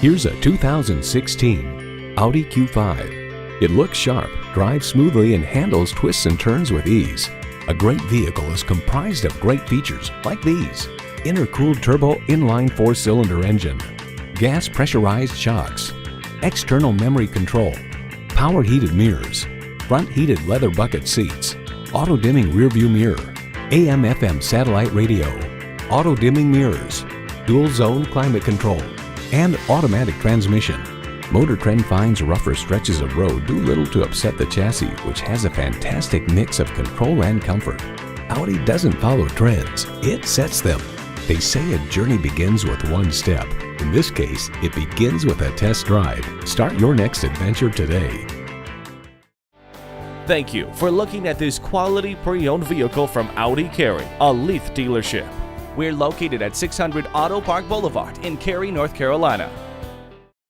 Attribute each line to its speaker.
Speaker 1: Here's a 2016 Audi Q5. It looks sharp, drives smoothly, and handles twists and turns with ease. A great vehicle is comprised of great features like these: intercooled turbo inline 4-cylinder engine, gas pressurized shocks, external memory control, power heated mirrors, front heated leather bucket seats, auto dimming rear view mirror, AM/FM satellite radio, auto dimming mirrors, dual zone climate control, and automatic transmission. Motor Trend finds rougher stretches of road do little to upset the chassis, which has a fantastic mix of control and comfort. Audi doesn't follow trends, it sets them. They say a journey begins with one step. In this case, it begins with a test drive. Start your next adventure today.
Speaker 2: Thank you for looking at this quality pre-owned vehicle from Audi Cary, a Leith dealership. We're located at 600 Auto Park Boulevard in Cary, North Carolina.